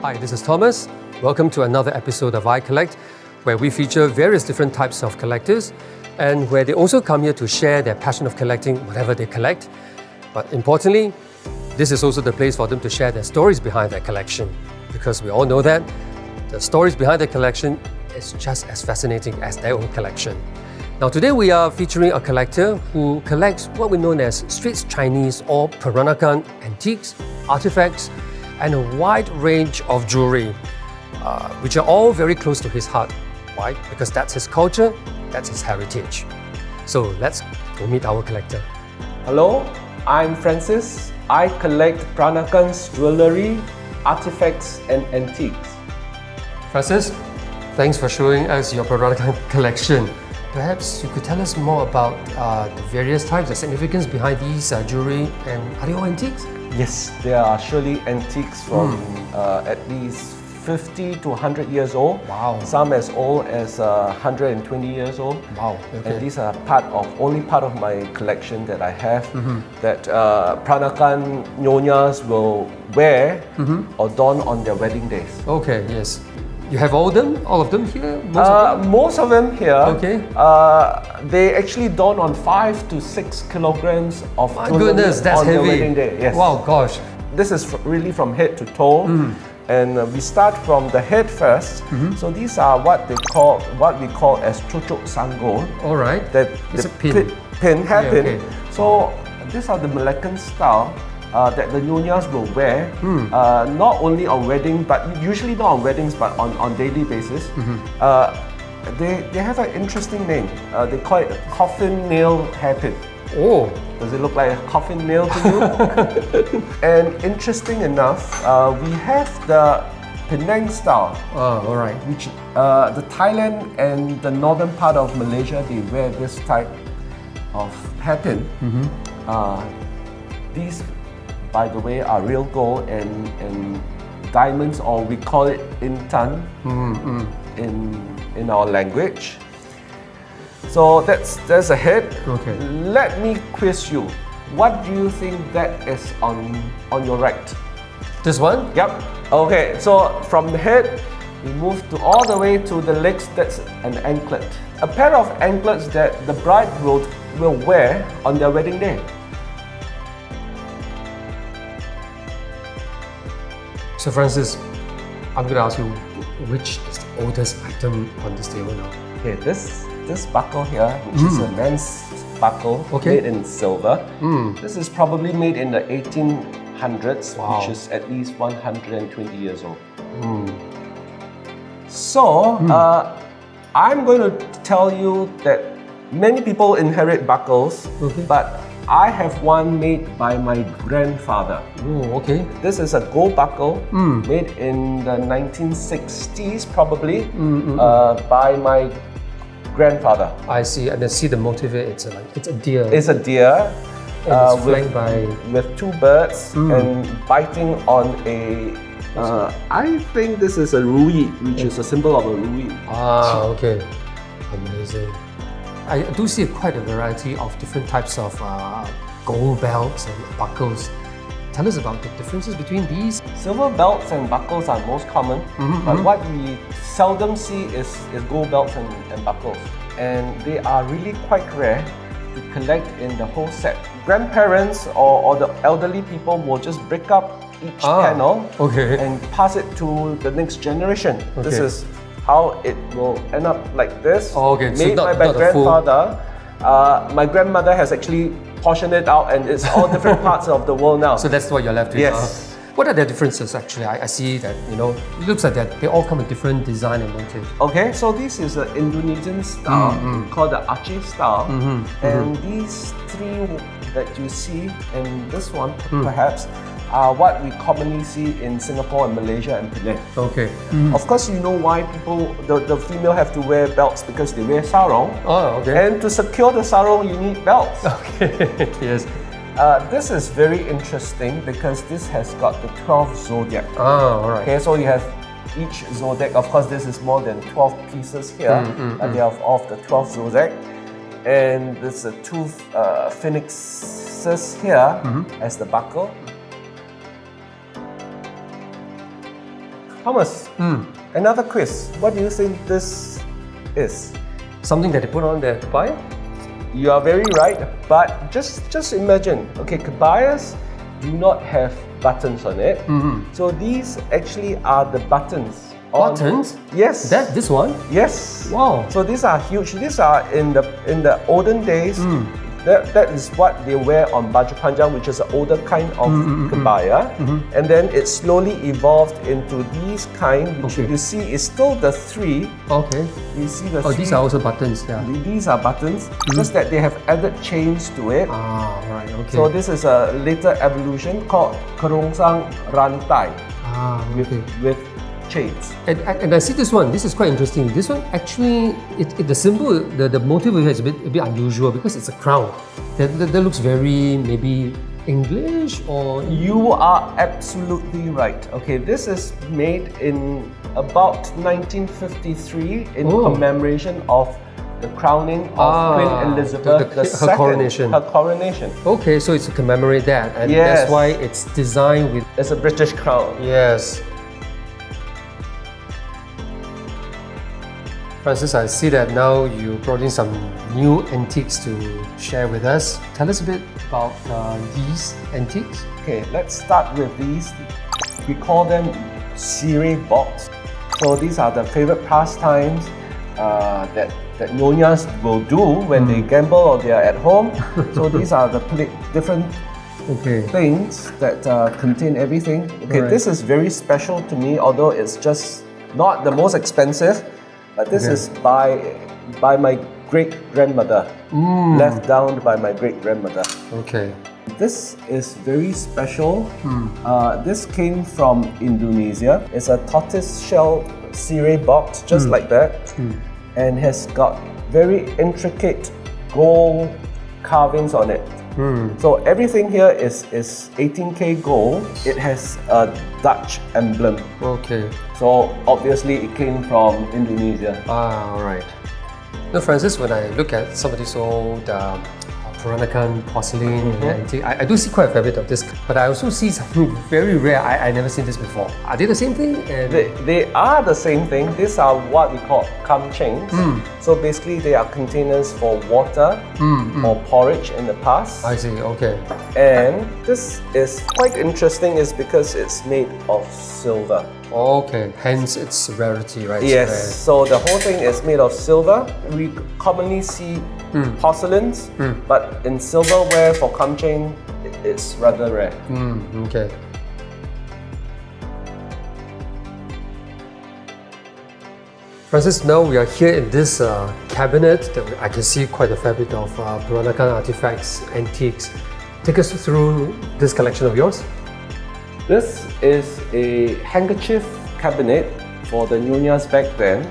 Hi, this is Thomas. Welcome to another episode of iCollect, where we feature various different types of collectors and where they also come here to share their passion of collecting whatever they collect. But importantly, this is also the place for them to share their stories behind their collection, because we all know that the stories behind their collection is just as fascinating as their own collection. Now today we are featuring a collector who collects what we know as Straits Chinese or Peranakan antiques, artifacts, and a wide range of jewelry, which are all very close to his heart. Why? Because that's his culture, that's his heritage. So let's go meet our collector. Hello, I'm Francis. I collect Peranakan's jewellery, artifacts and antiques. Francis, thanks for showing us your Peranakan collection. Perhaps you could tell us more about the various types, the significance behind these jewelry, and are they all antiques? Yes, there are surely antiques from at least 50 to 100 years old. Wow. Some as old as 120 years old. Wow. Okay. And these are only part of my collection that I have that Peranakan nyonyas will wear or don on their wedding days. Okay, yes. You have all of them here? Most of them here. Okay. They actually don on 5 to 6 kilograms of My jewelry goodness, that's on heavy. their wedding day. Yes. Wow, gosh. This is really from head to toe, and we start from the head first. So these are what we call as Cucul sangol. All right. That It's the a pin. hair pin. Okay. So these are the Malaccan style that the nyonyas will wear, not only on wedding, but usually not on weddings, but on daily basis. They have an interesting name. They call it a coffin nail hairpin. Oh. Does it look like a coffin nail to you? And interesting enough, we have the Penang style. All right. Which the Thailand and the northern part of Malaysia, they wear this type of hairpin. These, by the way, are real gold and diamonds, or we call it intan in our language. So that's a head. Okay. Let me quiz you. What do you think that is on your right? This one? Yep. Okay, so from the head, we move all the way to the legs. That's an anklet. A pair of anklets that the bride will wear on their wedding day. So Francis, I'm going to ask you, which is the oldest item on this table now? Okay, this buckle here, which is a man's buckle made in silver. This is probably made in the 1800s, which is at least 120 years old. So, I'm going to tell you that many people inherit buckles, but I have one made by my grandfather. Oh, okay. This is a gold buckle made in the 1960s, probably, by my grandfather. I see, and I see the motif. It's a deer. It's a deer with two birds and biting on a. I think this is a ruyi, which is a symbol of a ruyi. Ah, okay. Amazing. I do see quite a variety of different types of gold belts and buckles. Tell us about the differences between these. Silver belts and buckles are most common, but what we seldom see is gold belts and buckles. And they are really quite rare to collect in the whole set. Grandparents or the elderly people will just break up each panel and pass it to the next generation. This is how it will end up like this. Made by my grandfather. My grandmother has actually portioned it out, and it's all different parts of the world now. So that's what you're left with. Yes. What are the differences actually? I see that, it looks like that they all come with different design and motifs. Okay, so this is an Indonesian style called the Aceh style. And these three that you see, and this one perhaps, are what we commonly see in Singapore and Malaysia and Penang. Okay. Of course, you know why the female have to wear belts, because they wear sarong. Oh, okay. And to secure the sarong, you need belts. Okay, yes. This is very interesting because this has got the 12 zodiac. Oh, all right. Okay, so you have each zodiac. Of course, this is more than 12 pieces here, but they have of the 12 zodiac. And there's two phoenixes here as the buckle. Thomas, another quiz. What do you think this is? Something that they put on their kabaya? You are very right, but just imagine, okay, kabayas do not have buttons on it. So these actually are the buttons. Buttons? Yes. This one? Yes. Wow. So these are huge. These are in the olden days. That is what they wear on baju panjang, which is an older kind of kebaya. And then it slowly evolved into these kind, which you see is still the three. Okay. You see the Oh, three. these are also buttons, yeah. These are buttons, just that they have added chains to it. Ah, right, okay. So this is a later evolution called kerongsang rantai with chains. And I see this one. This is quite interesting. This one actually, the symbol, the motif here is a bit unusual because it's a crown. That looks very maybe English or. You are absolutely right. Okay, this is made in about 1953 in commemoration of the crowning of Queen Elizabeth II. Her coronation. Her coronation. Okay, so it's to commemorate that, and Yes. that's why it's designed with. It's a British crown. Yes. Francis, I see that now you brought in some new antiques to share with us. Tell us a bit about these antiques. Okay, let's start with these. We call them sireh box. So these are the favorite pastimes that Nyonyas will do when they gamble or they are at home. So these are the different things that contain everything. Okay, this is very special to me, although it's just not the most expensive. But this is by my great-grandmother, left down by my great-grandmother. Okay. This is very special. This came from Indonesia. It's a tortoise-shell sireh box, just like that, and has got very intricate gold carvings on it. So everything here is 18K gold. It has a Dutch emblem. Okay. So obviously it came from Indonesia. Ah, all right. Now, Francis, when I look at some of these old Peranakan porcelain and antique, I do see quite a fair bit of this, but I also see something very rare. I never seen this before. Are they the same thing? And They are the same thing. These are what we call chengs. So basically they are containers for water or porridge in the past. I see, okay. And this is quite interesting is because it's made of silver. Okay, hence its rarity, right? Yes, It's so the whole thing is made of silver. We commonly see porcelains, but in silverware for cheng, it's rather rare. Okay. Francis, now we are here in this cabinet that I can see quite a fair bit of Peranakan artifacts, antiques. Take us through this collection of yours. This is a handkerchief cabinet for the Nyonyas back then.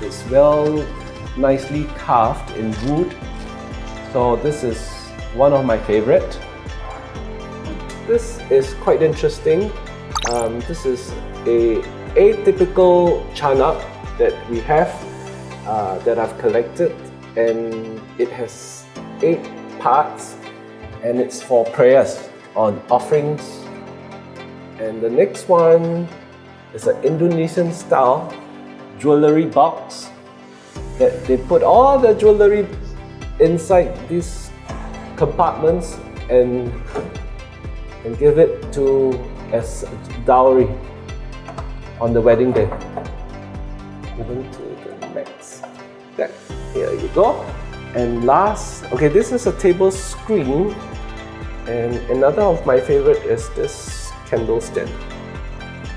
It's nicely carved in wood. So this is one of my favorite. This is quite interesting. This is a atypical chanak that we have that I've collected, and it has 8 parts, and it's for prayers on offerings. And the next one is an Indonesian style jewellery box that they put all the jewellery inside these compartments and give it to as dowry on the wedding day. Even to the next. Here you go. And last, okay, this is a table screen. And another of my favorite is this candle stand.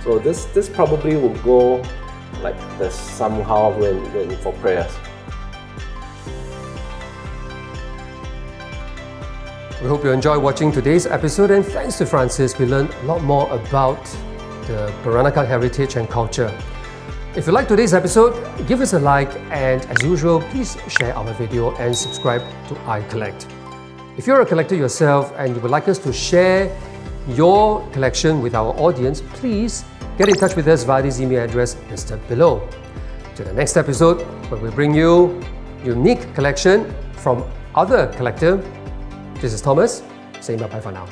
So this probably will go like this somehow when for prayers. We hope you enjoyed watching today's episode, and thanks to Francis, we learned a lot more about the Peranakan heritage and culture. If you liked today's episode, give us a like, and as usual, please share our video and subscribe to iCollect. If you're a collector yourself and you would like us to share your collection with our audience, please get in touch with us via this email address listed below. To the next episode, where we bring you unique collection from other collector. This is Thomas, saying bye-bye for now.